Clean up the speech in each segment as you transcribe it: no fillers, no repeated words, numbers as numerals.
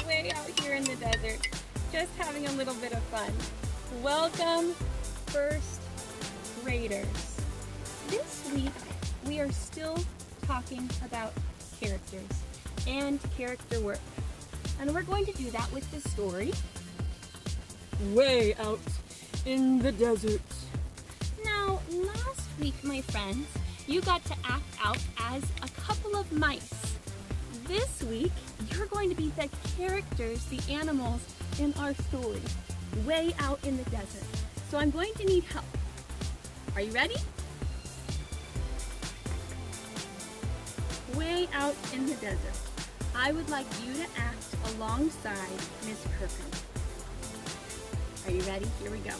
way out here in the desert, just having a little bit of fun. Welcome, first graders. This week, we are still talking about characters and character work. And we're going to do that with the story, Way Out in the Desert. Now, last week, my friends, you got to act out as a couple of mice. This week, you're going to be the characters, the animals in our story, Way Out in the Desert. So I'm going to need help. Are you ready? Way out in the desert, I would like you to act alongside Miss Perkins. Are you ready? Here we go.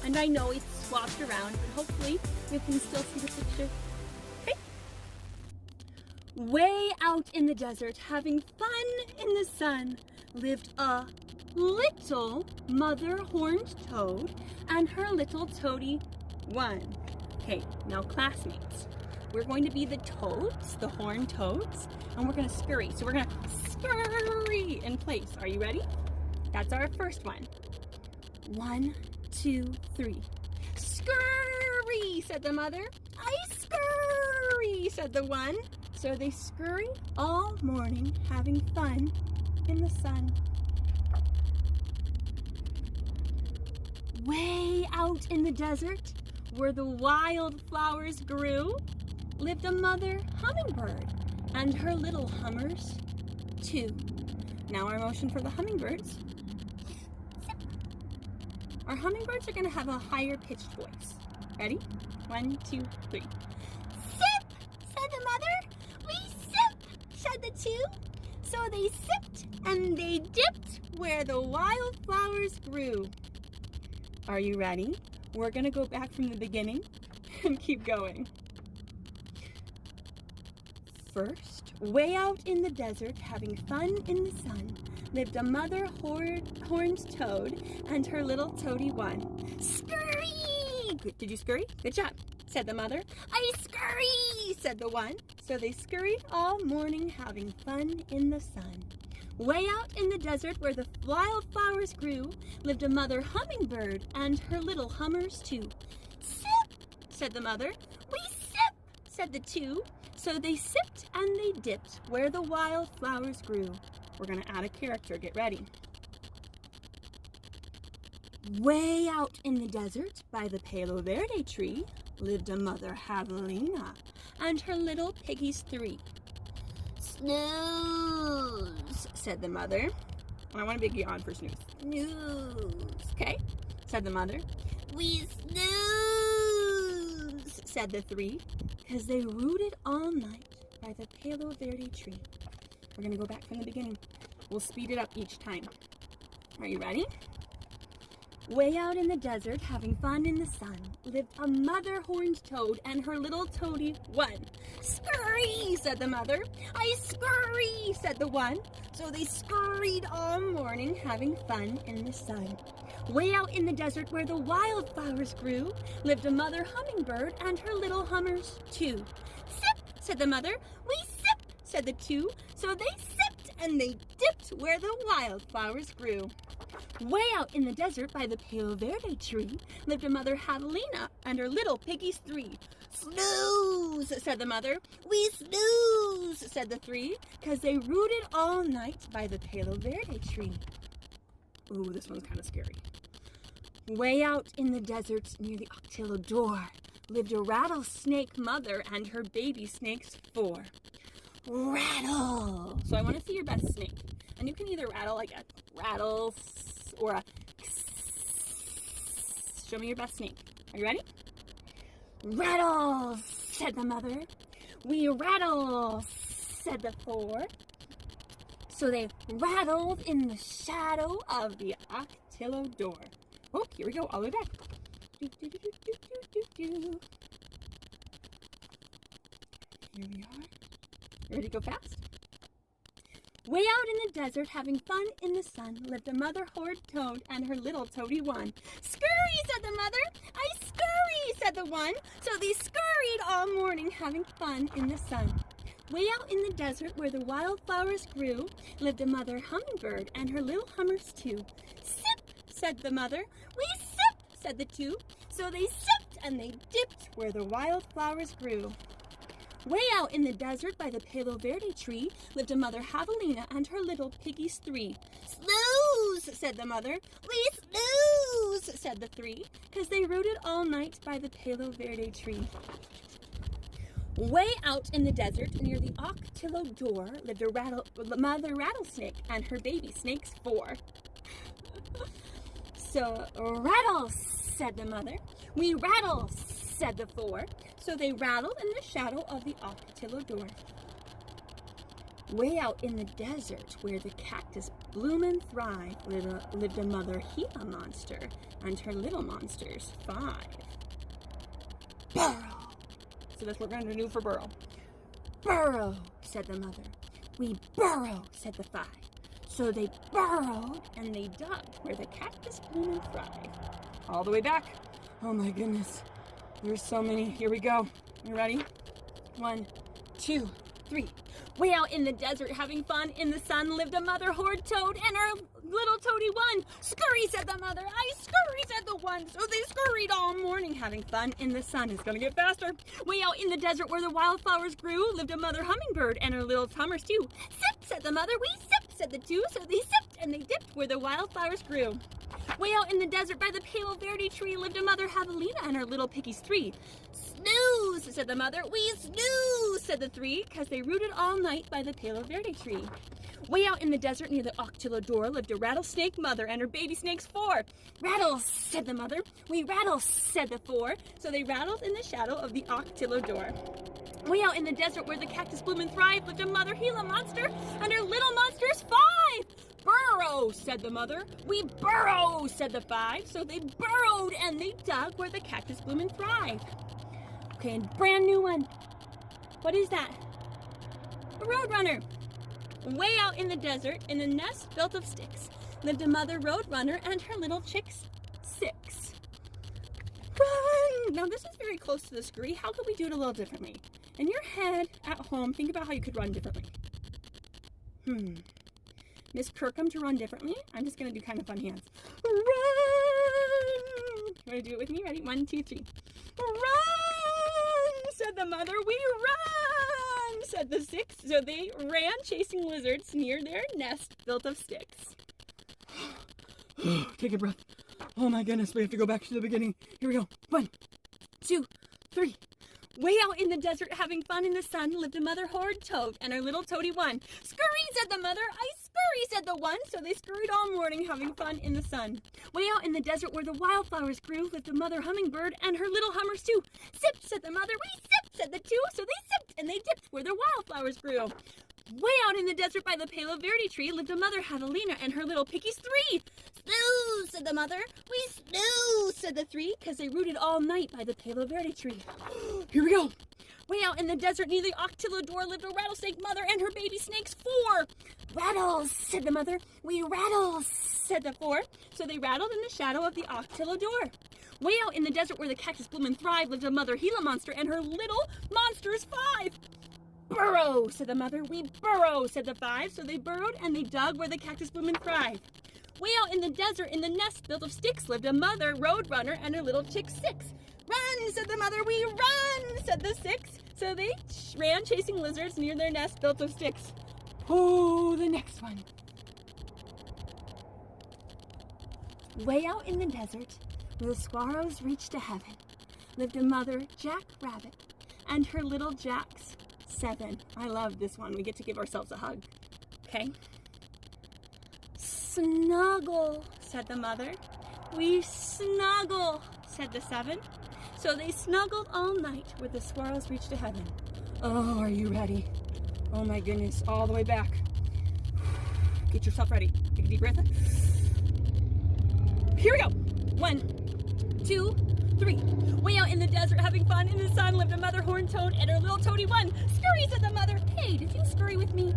And I know it's swapped around, but hopefully you can still see the picture. Okay. Way out in the desert, having fun in the sun, lived a little mother horned toad and her little toady one. Okay, now classmates, we're going to be the toads, the horned toads, and we're going to scurry. So we're going to scurry in place. Are you ready? That's our first one. 1, 2, 3. Scurry, said the mother. I scurry, said the one. So they scurry all morning, having fun in the sun. Way out in the desert, where the wildflowers grew, lived a mother hummingbird and her little hummers, too. Now our motion for the hummingbirds. Our hummingbirds are going to have a higher pitched voice. Ready? 1, 2, 3. Sip, said the mother. We sip, said the two. So they sipped and they dipped where the wildflowers grew. Are you ready? We're going to go back from the beginning and keep going. First, way out in the desert, having fun in the sun, lived a mother horned toad and her little toady one. Scurry! Did you scurry? Good job, said the mother. I scurry, said the one. So they scurried all morning, having fun in the sun. Way out in the desert, where the wildflowers grew, lived a mother hummingbird and her little hummers too. Sip, said the mother. We sip, said the two. So they sipped and they dipped where the wildflowers grew. We're going to add a character. Get ready. Way out in the desert, by the Palo Verde tree, lived a mother javelina and her little piggies 3. Snooze, said the mother. And I want a big yawn for snooze. Snooze. Okay, said the mother. We snooze, said the 3, because they rooted all night by the Palo Verde tree. We're going to go back from the beginning. We'll speed it up each time. Are you ready? Way out in the desert, having fun in the sun, lived a mother horned toad and her little toady one. Scurry, said the mother. I scurry, said the one. So they scurried all morning, having fun in the sun. Way out in the desert, where the wildflowers grew, lived a mother hummingbird and her little hummers too. Sip, said the mother. We sip, said the two. So they sipped and they dipped where the wildflowers grew. Way out in the desert, by the Palo Verde tree, lived a mother javelina and her little piggies 3. Snooze, said the mother. We snooze, said the 3, because they rooted all night by the Palo Verde tree. Ooh, this one's kind of scary. Way out in the desert, near the Octillo door, lived a rattlesnake mother and her baby snakes 4. Rattle! So I want to see your best snake. And you can either rattle like a rattle or a show me your best snake. Are you ready? Rattle, said the mother. We rattle, said the 4. So they rattled in the shadow of the Octillo door. Oh, here we go, all the way back. Do, do, do, do, do, do, do. Here we are. You ready to go fast? Way out in the desert, having fun in the sun, lived a mother horned toad and her little toady one. Scurry, said the mother. I scurry, said the one. So they scurried all morning, having fun in the sun. Way out in the desert where the wildflowers grew lived a mother hummingbird and her little hummers too. Sip, said the mother. We sip, said the two. So they sipped and they dipped where the wildflowers grew. Way out in the desert by the Palo Verde tree lived a mother javelina and her little piggies three. Snooze, said the mother. We snooze, said the three, 'cause they rooted all night by the Palo Verde tree. Way out in the desert near the Octillo door lived a mother rattlesnake and her baby snakes four. So rattle, said the mother. We rattle, said the four. So they rattled in the shadow of the Octillo door. Way out in the desert where the cactus bloom and thrive lived a mother Gila monster and her little monsters five. Burrow. So that's what we're going to do for burrow. Burrow, said the mother. We burrow, said the five. So they burrowed and they dug where the cactus bloom and thrive. All the way back. Oh my goodness. There's so many. Here we go. You ready? 1, 2, 3. Way out in the desert having fun in the sun lived a mother horned toad and her little toady one. Scurry, said the mother. I scurry, said the one. So they scurried all morning having fun in the sun. It's going to get faster. Way out in the desert where the wildflowers grew lived a mother hummingbird and her little hummers too. Sip, said the mother. We sip, said the two. So they sipped and they dipped where the wildflowers grew. Way out in the desert by the Palo Verde tree lived a mother javelina and her little piggies three. Snooze, said the mother. We snooze, said the three, 'cause they rooted all night by the Palo Verde tree. Way out in the desert near the Octillo door lived a rattlesnake mother and her baby snakes four. Rattle, said the mother. We rattle, said the four. So they rattled in the shadow of the Octillo door. Way out in the desert where the cactus bloom and thrive lived a mother Gila monster and her little monsters five. Burrow, said the mother. We burrow, said the five. So they burrowed and they dug where the cactus bloom and thrive. Okay, and brand new one. What is that? A roadrunner. Way out in the desert, in a nest built of sticks, lived a mother roadrunner and her little chicks six. Run! Now this is very close to the scurry. How could we do it a little differently? In your head, at home, think about how you could run differently. Miss Kirkham to run differently. I'm just going to do kind of fun hands. Run! You want to do it with me? Ready? 1, 2, 3. Run! Said the mother. We run! Said the six. So they ran chasing lizards near their nest built of sticks. Take a breath. Oh my goodness, we have to go back to the beginning. Here we go. 1, 2, 3. Way out in the desert having fun in the sun lived a mother horned toad and her little toady one. Scurry, said the mother. I scurry, said the one. So they scurried all morning having fun in the sun. Way out in the desert where the wildflowers grew lived a mother hummingbird and her little hummers too. Sip, said the mother. We sip, said the two. So they sipped and they dipped where the wildflowers grew. Way out in the desert by the Palo Verde tree lived a mother javelina and her little piggies three. Snooze, said the mother. We snooze, said the three, 'cause they rooted all night by the Palo Verde tree. Here we go. Way out in the desert near the Octillo door lived a rattlesnake mother and her baby snakes four. Rattles, said the mother. We rattle, said the four. So they rattled in the shadow of the Octillo door. Way out in the desert where the cactus bloom and thrive lived a mother Gila monster and her little monsters five. Burrow, said the mother. We burrow, said the five. So they burrowed and they dug where the cactus bloom and thrive. Way out in the desert in the nest built of sticks lived a mother roadrunner and her little chick six. Run, said the mother. We run, said the six. So they ran chasing lizards near their nest built of sticks. Oh, the next one. Way out in the desert where the squirrels reached to heaven lived a mother jackrabbit and her little jacks 7. I love this one. We get to give ourselves a hug. Okay? Snuggle, said the mother. We snuggle, said the 7. So they snuggled all night where the squirrels reached to heaven. Oh, are you ready? Oh my goodness, all the way back. Get yourself ready. Take a deep breath. Here we go. 1, 2, 3. Way out in the desert having fun in the sun lived a mother horned toad and her little toady one. Scurry, said the mother. Hey, did you scurry with me?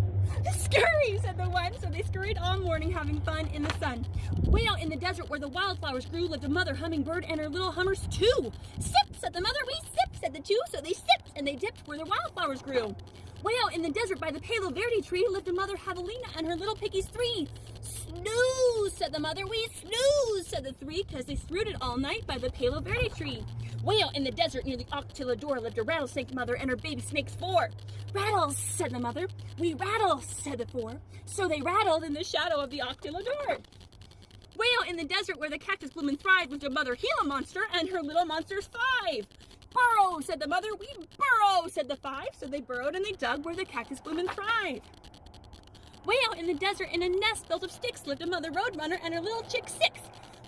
Scurry, said the one. So they scurried all morning having fun in the sun. Way out in the desert where the wildflowers grew lived a mother hummingbird and her little hummers too. Sip, said the mother. We sip, said the two. So they sipped and they dipped where the wildflowers grew. Way out in the desert by the Palo Verde tree lived a mother javelina and her little piggies 3. Snooze, said the mother. We snooze, said the 3, because they rooted all night by the Palo Verde tree. Way out in the desert near the Octillador lived a rattlesnake mother and her baby snakes 4. Rattles, said the mother. We rattle, said the 4. So they rattled in the shadow of the Octillador. Way out in the desert where the cactus bloom and thrive lived a mother Gila monster and her little monsters 5. Burrow, said the mother. We burrow, said the 5. So they burrowed and they dug where the cactus bloom and thrive. Way out in the desert in a nest built of sticks lived a mother roadrunner and her little chick 6.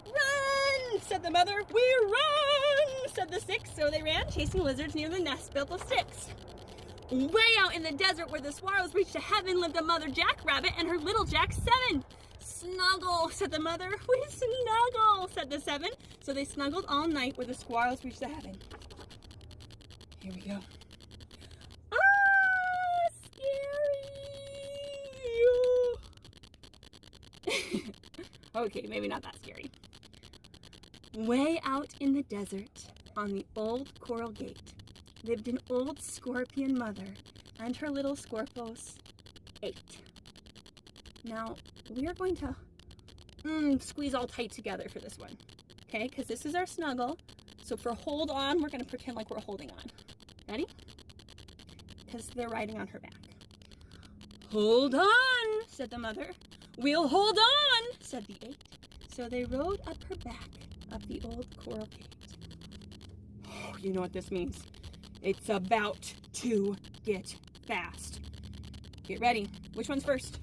Run, said the mother. We run, said the 6. So they ran, chasing lizards near the nest built of sticks. Way out in the desert where the swallows reached to heaven lived a mother jackrabbit and her little jack 7. Snuggle, said the mother. We snuggle, said the 7. So they snuggled all night where the squirrels reached to heaven. Here we go. Scary. Okay, maybe not that scary. Way out in the desert, on the old coral gate, lived an old scorpion mother and her little scorpos 8. Now, we are going to squeeze all tight together for this one, okay? Because this is our snuggle. So for hold on, we're going to pretend like we're holding on. Ready? Because they're riding on her back. Hold on, said the mother. We'll hold on, said the 8. So they rode up her back, up the old coral gate. Oh, you know what this means. It's about to get fast. Get ready. Which one's first?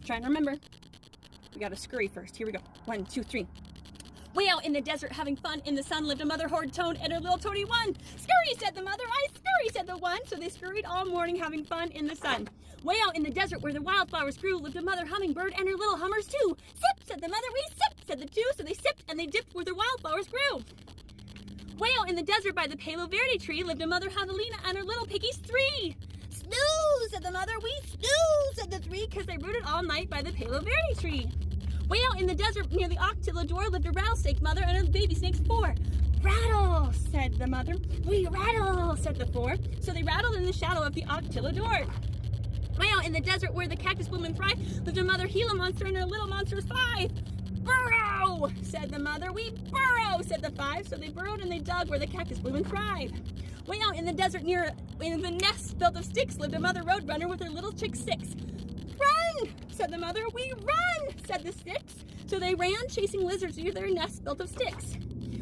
Try and remember. We gotta scurry first. Here we go. 1, 2, 3. Way out in the desert having fun in the sun lived a mother horned toad and her little toady 1. Scurry, said the mother. I scurry, said the 1. So they scurried all morning having fun in the sun. Way out in the desert where the wildflowers grew lived a mother hummingbird and her little hummers 2. Sip, said the mother. We sip, said the 2. So they sipped and they dipped where the wildflowers grew. Way out in the desert by the Palo Verde tree lived a mother javelina and her little piggies 3. Snooze, said the mother. We snooze, said the 3, because they rooted all night by the Palo Verde tree. Way out in the desert near the Octillador lived a rattlesnake mother and her baby snakes 4. Rattle, said the mother. We rattle, said the 4. So they rattled in the shadow of the Octillador. Way out in the desert where the cactus bloom and thrive lived a mother Gila monster and her little monsters 5. Burrow, said the mother. We burrow, said the 5. So they burrowed and they dug where the cactus bloom and thrive. Way out in the desert near in the nest built of sticks lived a mother roadrunner with her little chick 6. Run, said the mother. We run, said the 6. So they ran, chasing lizards near their nest built of sticks.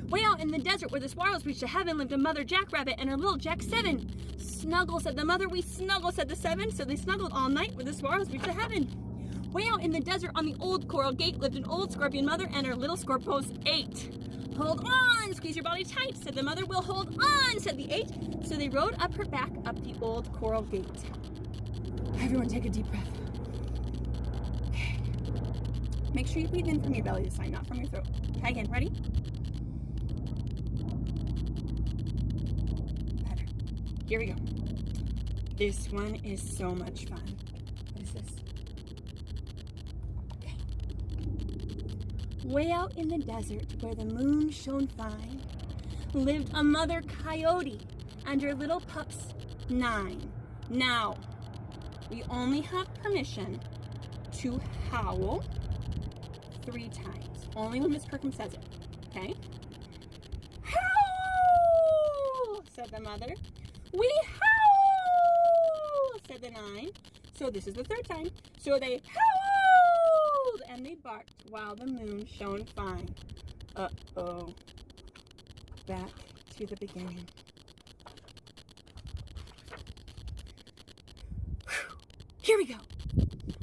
Way out in the desert where the swallows reached to heaven lived a mother jackrabbit and her little jack 7. Snuggle, said the mother. We snuggle, said the 7. So they snuggled all night where the swallows reached to heaven. Way out in the desert on the old coral gate lived an old scorpion mother and her little scorpos 8. Hold on, squeeze your body tight, said the mother. We'll hold on, said the 8. So they rode up her back up the old coral gate. Everyone take a deep breath. Okay. Make sure you breathe in from your belly this time, not from your throat. Try again. Ready? Better. Here we go. This one is so much fun. What is this? Way out in the desert where the moon shone fine lived a mother coyote and her little pups 9. Now, we only have permission to howl 3 times. Only when Miss Kirkham says it, okay? Howl, said the mother. We howl, said the 9. So this is the 3rd time. So they howled and they barked while the moon shone fine. Uh-oh. Back to the beginning. Here we go.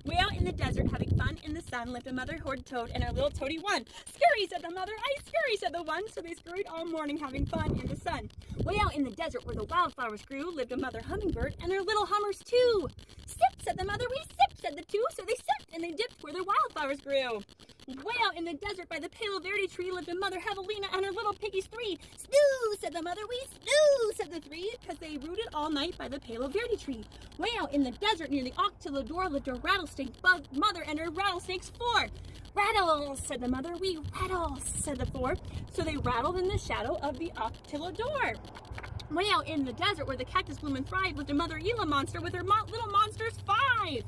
Way out in the desert, having fun in the sun, lived a mother horned toad and her little toady 1. Scurry, said the mother. I scurry, said the 1. So they scurried all morning, having fun in the sun. Way out in the desert where the wildflowers grew lived a mother hummingbird and her little hummers 2. Sip, said the mother. We sip, said the 2. So they sipped and they dipped where the wildflowers grew. Way out in the desert by the Palo Verde tree lived a mother javelina and her little piggies 3. Snooze, said the mother. We snooze, said the 3, because they rooted all night by the Palo Verde tree. Way out in the desert near the Octillador lived a rattlesnake bug mother and her rattlesnakes 4. Rattle, said the mother. We rattle, said the 4. So they rattled in the shadow of the Octillador. Way out in the desert where the cactus bloomed and thrived lived a mother Gila monster with her little monsters 5.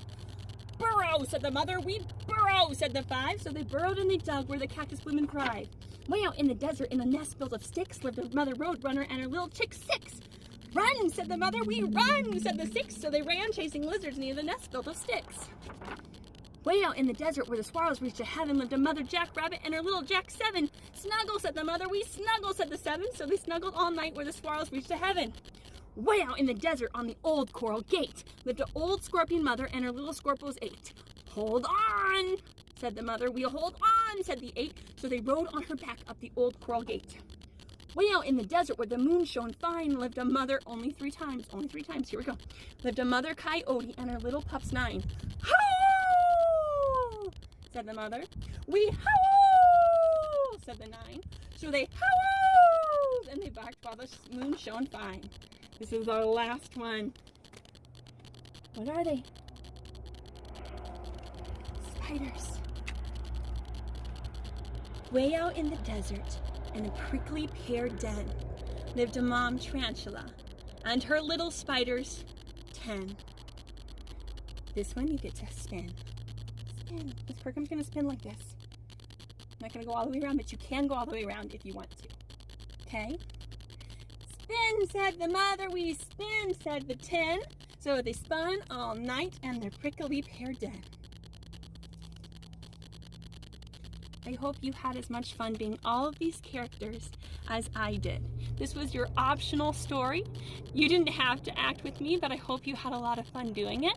Burrow, said the mother. We burrow, said the 5. So they burrowed and they dug where the cactus bloomed and thrived. Way out in the desert in a nest built of sticks lived a mother roadrunner and her little chick 6. Run, said the mother. We run, said the 6. So they ran chasing lizards near the nest built of sticks. Way out in the desert where the swallows reached to heaven lived a mother jackrabbit and her little jack 7. Snuggle, said the mother. We snuggle, said the 7. So they snuggled all night where the swallows reached to heaven. Way out in the desert on the old coral gate lived an old scorpion mother and her little scorpios 8. Hold on, said the mother. We hold on, said the 8. So they rode on her back up the old coral gate. Way out in the desert where the moon shone fine lived a mother only 3 times, here we go. Lived a mother coyote and her little pups 9. Howl, said the mother. We howl, said the 9. So they howled and they barked while the moon shone fine. This is our last one. What are they? Spiders. Way out in the desert, in a prickly pear den, lived a mom tarantula and her little spiders 10. This one you get to spin. Spin. This program's gonna spin like this. I'm not gonna go all the way around, but you can go all the way around if you want to. Okay? Spin, said the mother. We spin, said the 10. So they spun all night in their prickly pear den. I hope you had as much fun being all of these characters as I did. This was your optional story. You didn't have to act with me, but I hope you had a lot of fun doing it.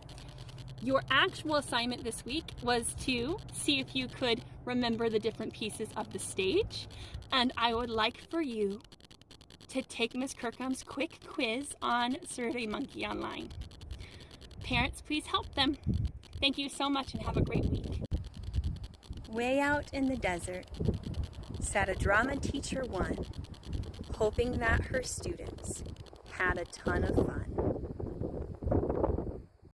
Your actual assignment this week was to see if you could remember the different pieces of the stage. And I would like for you to take Miss Kirkham's quick quiz on SurveyMonkey Online. Parents, please help them. Thank you so much and have a great week. Way out in the desert sat a drama teacher 1, hoping that her students had a ton of fun.